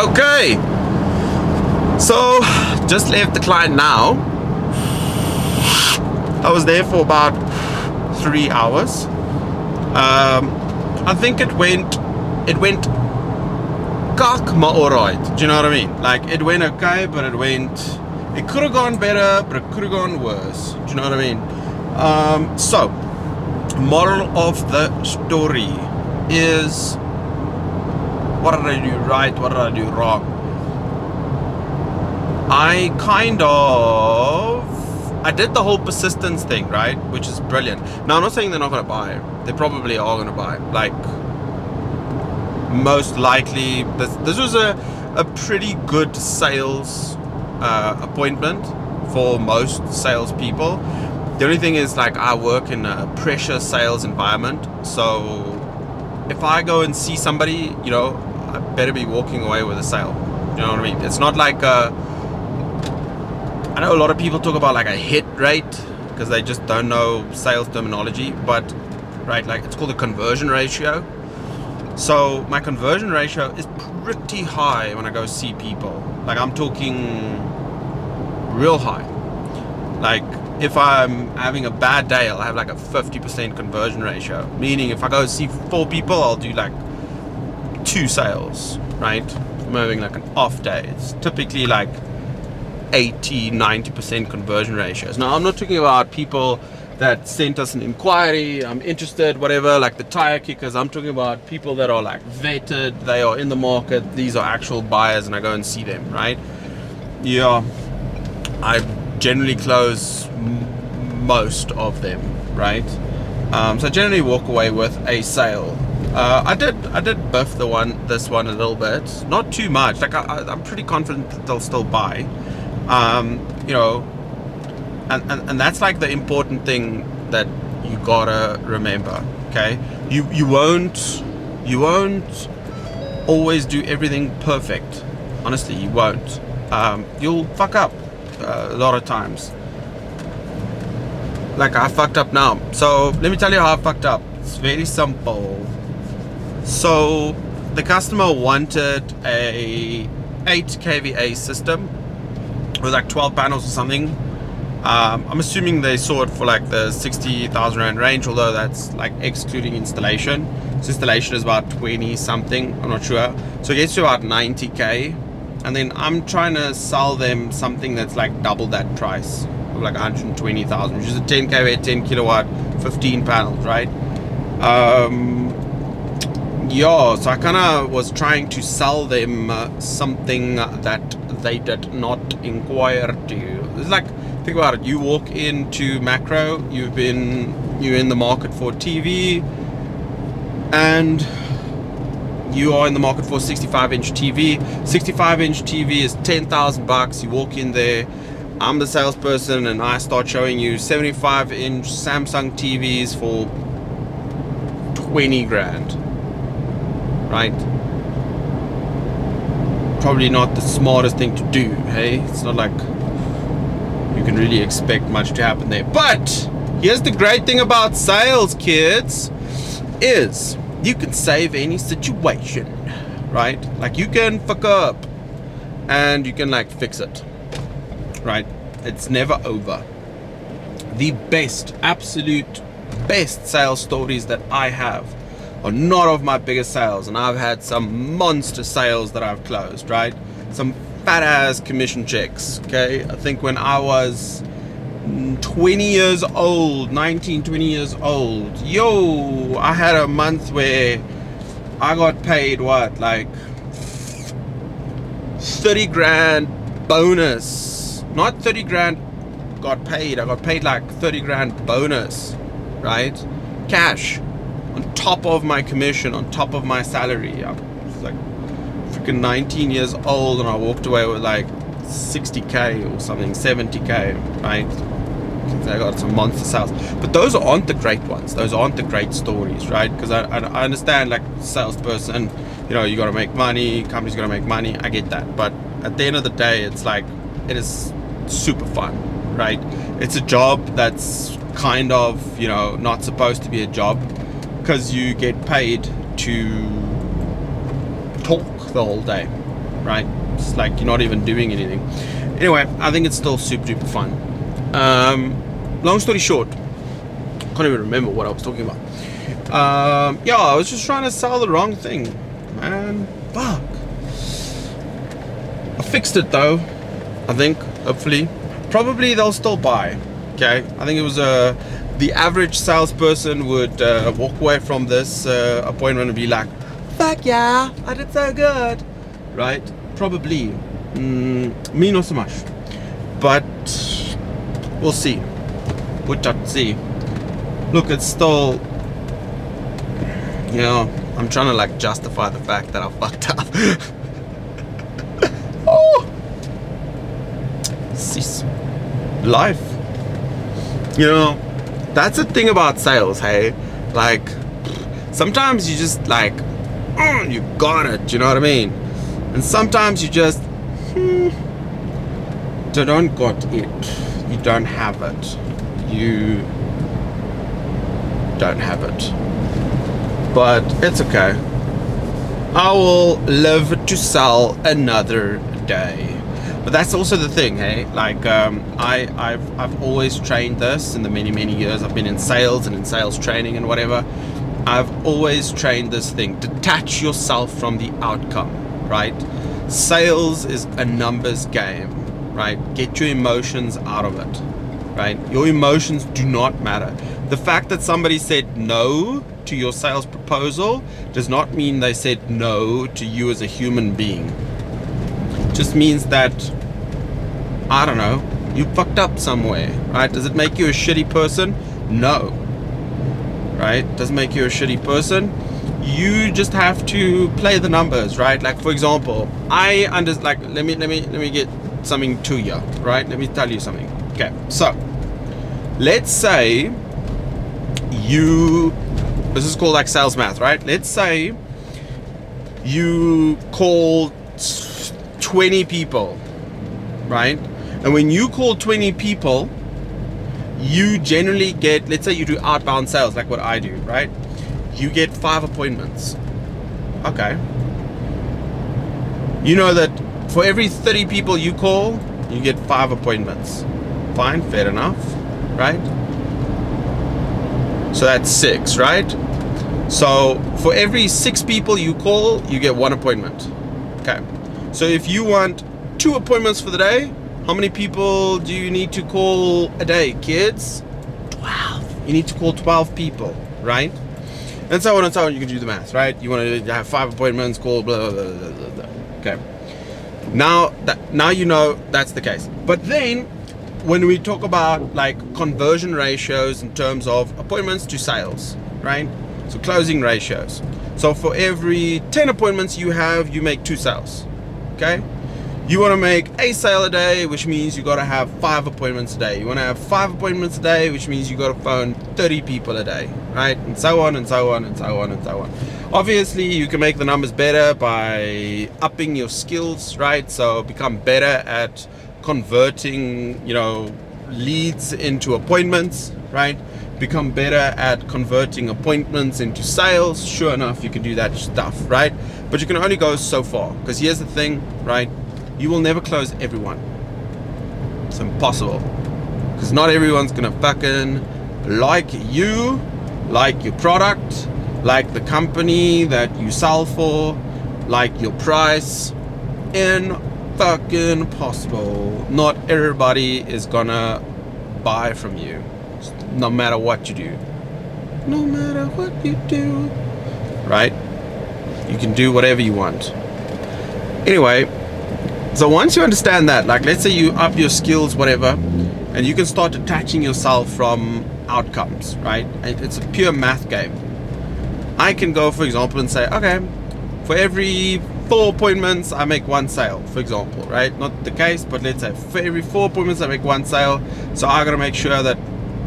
Okay, so just left the client now. I was there for about 3 hours. I think it went kak maar alright. Do you know what I mean? Like, it went okay, but it could have gone better, but it could have gone worse. Do you know what I mean? So moral of the story is, what did I do right? What did I do wrong? I did the whole persistence thing, right? Which is brilliant. Now, I'm not saying they're not going to buy. They probably are going to buy. Like, most likely, this was a pretty good sales appointment for most salespeople. The only thing is, like, I work in a pressure sales environment. So if I go and see somebody, you know, I better be walking away with a sale. You know what I mean? It's not like I know a lot of people talk about like a hit rate because they just don't know sales terminology, but right, like, it's called a conversion ratio. So my conversion ratio is pretty high when I go see people. Like, I'm talking real high. Like, if I'm having a bad day, I'll have like a 50% conversion ratio, meaning if I go see 4 people, I'll do like 2 sales, right? If I'm having like an off day, it's typically like 80-90% conversion ratios. Now, I'm not talking about people that sent us an inquiry, I'm interested, whatever, like the tire kickers. I'm talking about people that are like vetted, they are in the market, these are actual buyers, and I go and see them, right? Yeah, I generally close most of them, right? So I generally walk away with a sale. I did buff this one a little bit, not too much. Like, I'm pretty confident that they'll still buy. You know, and that's like the important thing that you gotta remember. Okay, you won't always do everything perfect. Honestly, you won't. You'll fuck up a lot of times. Like, I fucked up now. So let me tell you how I fucked up. It's very simple. So the customer wanted a 8 kVA system with like 12 panels or something. I'm assuming they saw it for like the 60,000 Rand range, although that's like excluding installation. So installation is about 20 something, I'm not sure. So it gets to about 90k, and then I'm trying to sell them something that's like double that price of like 120,000, which is a 10 kVA, 10 kilowatt, 15 panels, right? Yeah, so I kind of was trying to sell them something that they did not inquire to. It's like, think about it, you walk into Macro, you're in the market for TV, and you are in the market for 65-inch TV. 65-inch TV is 10,000 bucks. You walk in there, I'm the salesperson, and I start showing you 75-inch Samsung TVs for 20 grand. Right? Probably not the smartest thing to do, hey? It's not like you can really expect much to happen there. But here's the great thing about sales, kids, is you can save any situation, right? Like, you can fuck up and you can like fix it, right? It's never over. The best, absolute best sales stories that I have are not of my biggest sales, and I've had some monster sales that I've closed, right? Some fat ass commission checks. Okay, I think when I was 20 years old, 19, 20 years old, yo, I had a month where I got paid what, like 30 grand bonus. Not 30 grand got paid, I got paid like 30 grand bonus, right? Cash on top of my commission, on top of my salary. I was like freaking 19 years old, and I walked away with like 60k or something, 70k, right? I got some monster sales. But those aren't the great ones. Those aren't the great stories, right? Because I understand, like, salesperson, you know, you got to make money, company's got to make money. I get that. But at the end of the day, it's like, it is super fun, right? It's a job that's kind of, you know, not supposed to be a job, because you get paid to talk the whole day, right? It's like you're not even doing anything. Anyway, I think it's still super duper fun. Long story short, can't even remember what I was talking about. Yeah, I was just trying to sell the wrong thing, man. Fuck. I fixed it though, I think, hopefully. Probably they'll still buy. Okay, I think it was the average salesperson would walk away from this appointment and be like, fuck yeah, I did so good, right? Probably. Me not so much, but we'll see. We'll see. Look, it's still, you know, I'm trying to like justify the fact that I fucked up. Oh, cease. Life. You know, that's the thing about sales, hey? Like, sometimes you just like, you got it, you know what I mean? And sometimes you just, don't got it. You don't have it. You don't have it. But it's okay. I will live to sell another day. But that's also the thing, hey? Like, I've always trained this in the many years I've been in sales and in sales training and whatever. I've always trained this thing: detach yourself from the outcome, right? Sales is a numbers game, right? Get your emotions out of it, right? Your emotions do not matter. The fact that somebody said no to your sales proposal does not mean they said no to you as a human being. It just means that, I don't know, you fucked up somewhere, right? Does it make you a shitty person? No. Right? Doesn't make you a shitty person. You just have to play the numbers, right? Like, for example, let me get something to you, right? Let me tell you something. Okay, so let's say this is called like sales math, right? Let's say you call 20 people, right? And when you call 20 people, you generally get, let's say you do outbound sales like what I do, right? You get 5 appointments. Okay. You know that for every 30 people you call, you get 5 appointments. Fine, fair enough, right? So that's 6, right? So for every 6 people you call, you get 1 appointment. Okay. So if you want 2 appointments for the day, how many people do you need to call a day, kids? 12. You need to call 12 people, right? And so on and so on. You can do the math, right? You want to have 5 appointments, call blah, blah, blah, blah, blah. Okay. Now you know that's the case. But then, when we talk about like conversion ratios in terms of appointments to sales, right? So closing ratios. So for every 10 appointments you have, you make 2 sales, okay? You want to make a sale a day, which means you got to have 5 appointments a day. You want to have 5 appointments a day, which means you got to phone 30 people a day, right? And so on and so on and so on and so on. Obviously, you can make the numbers better by upping your skills, right? So become better at converting, you know, leads into appointments, right? Become better at converting appointments into sales. Sure enough, you can do that stuff, right? But you can only go so far, because here's the thing, right? You will never close everyone. It's impossible. Because not everyone's gonna fucking like you, like your product, like the company that you sell for, like your price. Fucking possible. Not everybody is gonna buy from you, no matter what you do. No matter what you do, right? You can do whatever you want. Anyway, so once you understand that, like let's say you up your skills, whatever, and you can start detaching yourself from outcomes, right? It's a pure math game. I can go, for example, and say, okay, for every 4 appointments I make 1 sale, for example, right? Not the case, but let's say for every 4 appointments I make 1 sale. So I gotta make sure that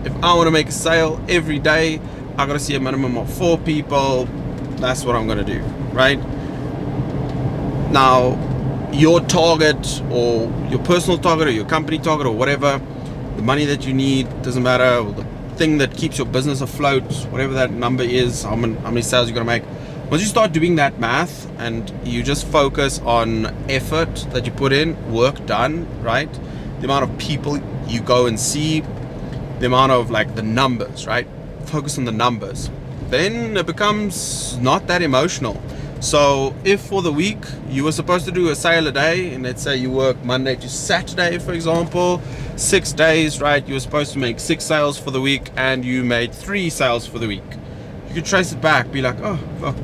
if I want to make a sale every day, I gotta see a minimum of 4 people. That's what I'm gonna do, right? Now, your target or your personal target or your company target or whatever, the money that you need, doesn't matter, or the thing that keeps your business afloat, whatever that number is, how many sales you're gonna make. Once you start doing that math and you just focus on effort that you put in, work done, right? The amount of people you go and see, the amount of like the numbers, right? Focus on the numbers. Then it becomes not that emotional. So if for the week you were supposed to do a sale a day, and let's say you work Monday to Saturday, for example, 6 days, right? You were supposed to make 6 sales for the week and you made 3 sales for the week. You could trace it back, be like, oh, fuck,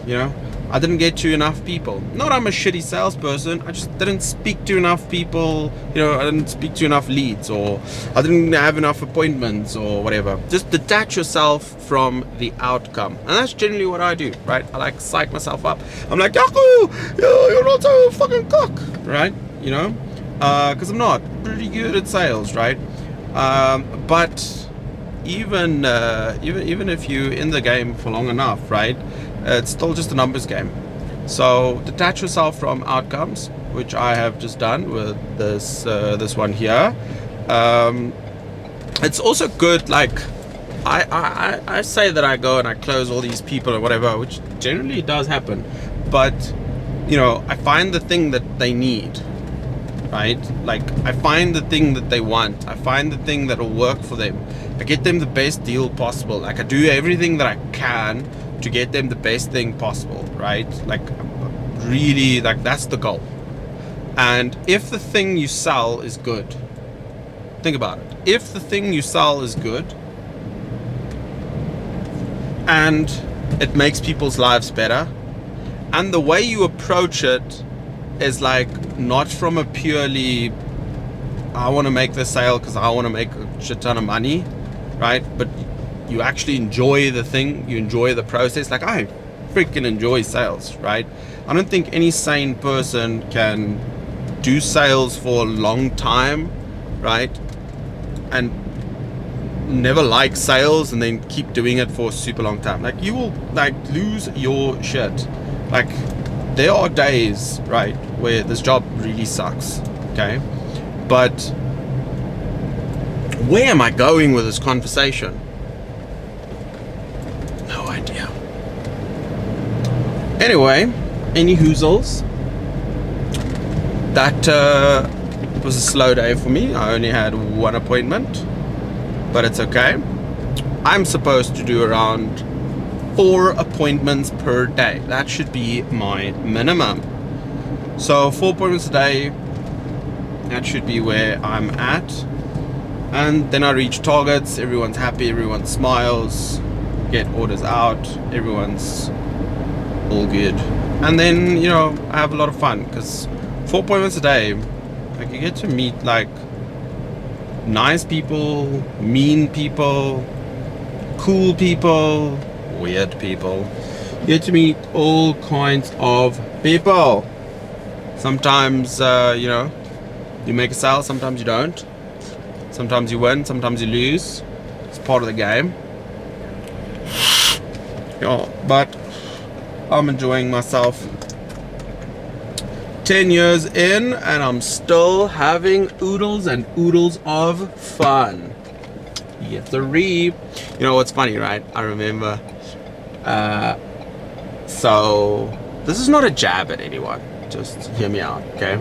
you know, I didn't get to enough people. Not I'm a shitty salesperson, I just didn't speak to enough people, you know, I didn't speak to enough leads, or I didn't have enough appointments, or whatever. Just detach yourself from the outcome. And that's generally what I do, right? I like psych myself up. I'm like, Jaco, you're not so fucking cock, right? You know, because I'm not pretty good at sales, right? But even if you're in the game for long enough, right? It's still just a numbers game. So detach yourself from outcomes, which I have just done with this one here. It's also good, like I say that I go and I close all these people or whatever, which generally does happen, but you know, I find the thing that they need, right? Like I find the thing that they want, I find the thing that will work for them. I get them the best deal possible. Like I do everything that I can to get them the best thing possible, right? Like really, like that's the goal. And if the thing you sell is good, think about it. If the thing you sell is good and it makes people's lives better, and the way you approach it is like not from a purely I want to make this sale because I want to make a shit ton of money, right? But you actually enjoy the thing, you enjoy the process. Like I freaking enjoy sales, right? I don't think any sane person can do sales for a long time, right? And never like sales and then keep doing it for a super long time. Like you will like lose your shit. Like there are days, right, where this job really sucks, okay? But where am I going with this conversation? No idea. Anyway, any hoozles. That was a slow day for me. I only had 1 appointment, but it's okay. I'm supposed to do around 4 appointments per day. That should be my minimum. So 4 appointments a day, that should be where I'm at. And then I reach targets, everyone's happy, everyone smiles, get orders out, everyone's all good. And then, you know, I have a lot of fun because 4 appointments a day, like you get to meet like nice people, mean people, cool people, weird people. You get to meet all kinds of people. Sometimes, you know, you make a sale, sometimes you don't. Sometimes you win, sometimes you lose. It's part of the game. Yeah, but I'm enjoying myself. 10 years in and I'm still having oodles and oodles of fun. Yes, sirree. You know what's funny, right? I remember. So this is not a jab at anyone. Just hear me out, okay?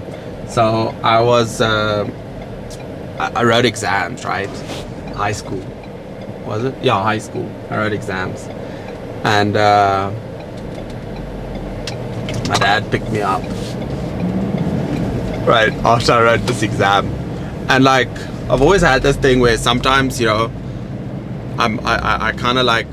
So I was. I wrote exams, right? High school, was it? Yeah, high school. I wrote exams, and my dad picked me up right after I wrote this exam. And like I've always had this thing where sometimes, you know, I kind of like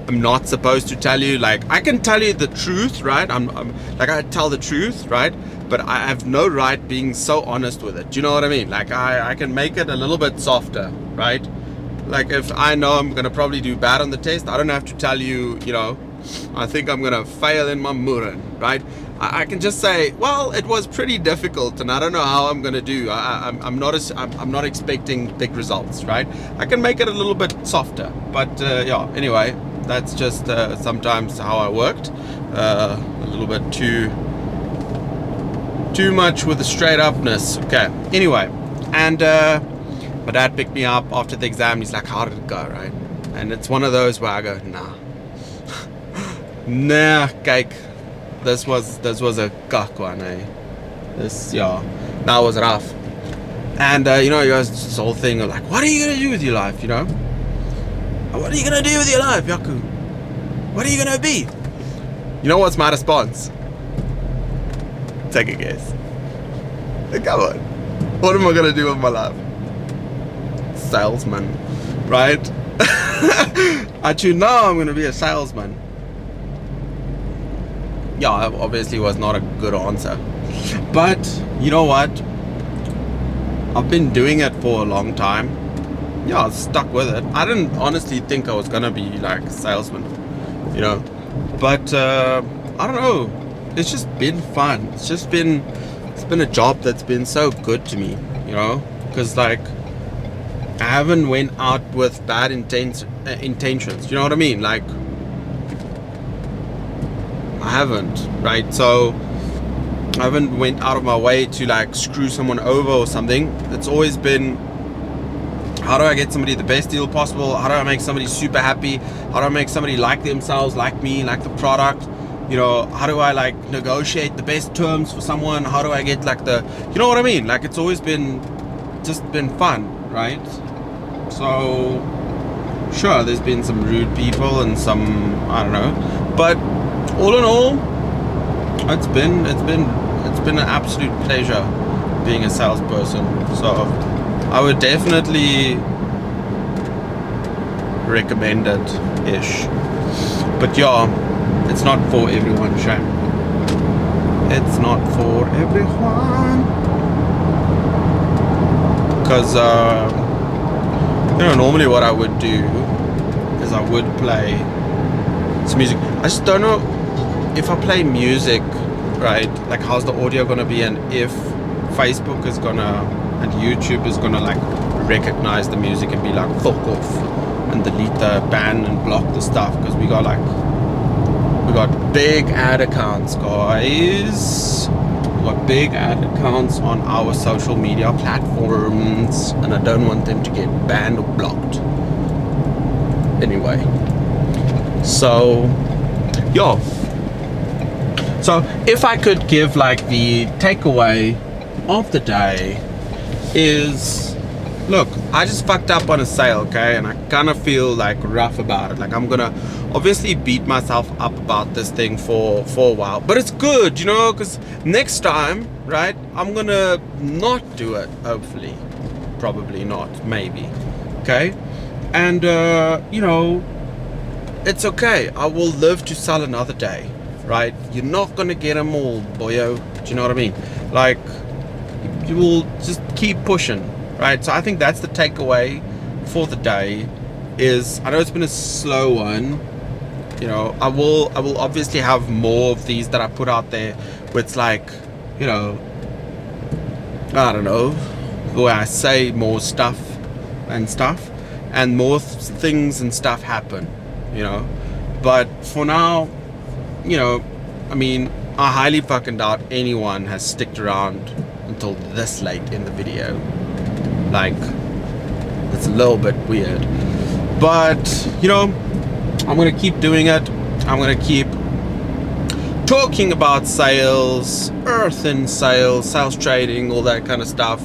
I'm not supposed to tell you, like I can tell you the truth, right? I'm like I tell the truth, right? But I have no right being so honest with it. Do you know what I mean? Like I can make it a little bit softer, right? Like if I know I'm gonna probably do bad on the test, I don't have to tell you, you know, I think I'm gonna fail in my muren, right? I can just say, well, it was pretty difficult and I don't know how I'm gonna do. I'm not expecting big results, right? I can make it a little bit softer. But yeah, anyway, that's just sometimes how I worked. A little bit too much with the straight upness. Okay, anyway, and my dad picked me up after the exam. He's like, how did it go, right? And it's one of those where I go, nah, Nah, kyk, this was a kak one, eh? That was rough. And you know, you guys, this whole thing of like, what are you gonna do with your life? You know, what are you gonna do with your life, Jaco? What are you gonna be? You know what's my response? Take a guess. Come on, what am I gonna do with my life? Salesman, right? Actually, no, I'm gonna be a salesman. Yeah, that obviously was not a good answer, but you know what? I've been doing it for a long time. Yeah, I was stuck with it. I didn't honestly think I was gonna be like a salesman, you know, but I don't know. It's just been fun. It's been a job that's been so good to me, you know, because like I haven't went out with bad intentions. You know what I mean? Like I haven't, right? So I haven't went out of my way to like screw someone over or something. It's always been, how do I get somebody the best deal possible? How do I make somebody super happy? How do I make somebody like themselves, like me, like the product? You know, how do I like negotiate the best terms for someone? How do I get like you know what I mean? Like it's always been just been fun, right? So sure, there's been some rude people and some, I don't know, but all in all, it's been an absolute pleasure being a salesperson. So I would definitely recommend it ish. But yeah, it's not for everyone, Shane. It's not for everyone. Because you know, normally what I would do is I would play some music. I just don't know if I play music, right, like how's the audio gonna be, and if Facebook is gonna and YouTube is gonna like recognize the music and be like fuck off and delete the ban and block the stuff, because we got big ad accounts, guys. We got big ad accounts on our social media platforms, and I don't want them to get banned or blocked anyway. So yeah, so if I could give like the takeaway of the day is, look, I just fucked up on a sale, okay, and I kind of feel like rough about it. Like I'm gonna obviously beat myself up about this thing for a while, but it's good, you know, because next time, right, I'm gonna not do it, hopefully, probably not, maybe, okay, and you know, it's okay. I will live to sell another day, right? You're not gonna get them all, boyo. Do you know what I mean? Like, you will just keep pushing, right? So I think that's the takeaway for the day. Is, I know it's been a slow one. You know, I will obviously have more of these that I put out there, where it's like, you know, I don't know, where I say more stuff, and more things and stuff happen. You know, but for now, you know, I mean, I highly fucking doubt anyone has sticked around until this late in the video. Like, it's a little bit weird, but you know, I'm gonna keep doing it. I'm gonna keep talking about sales, earth and sales trading, all that kind of stuff,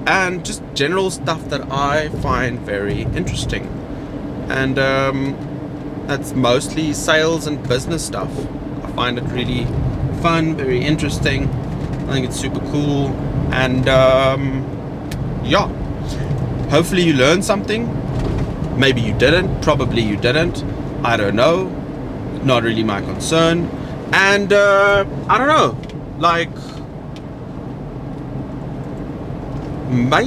and just general stuff that I find very interesting. And that's mostly sales and business stuff. I find it really fun, very interesting. I think it's super cool, and yeah, hopefully you learned something. Maybe you didn't, probably you didn't, I don't know, not really my concern. And I don't know, like, bye.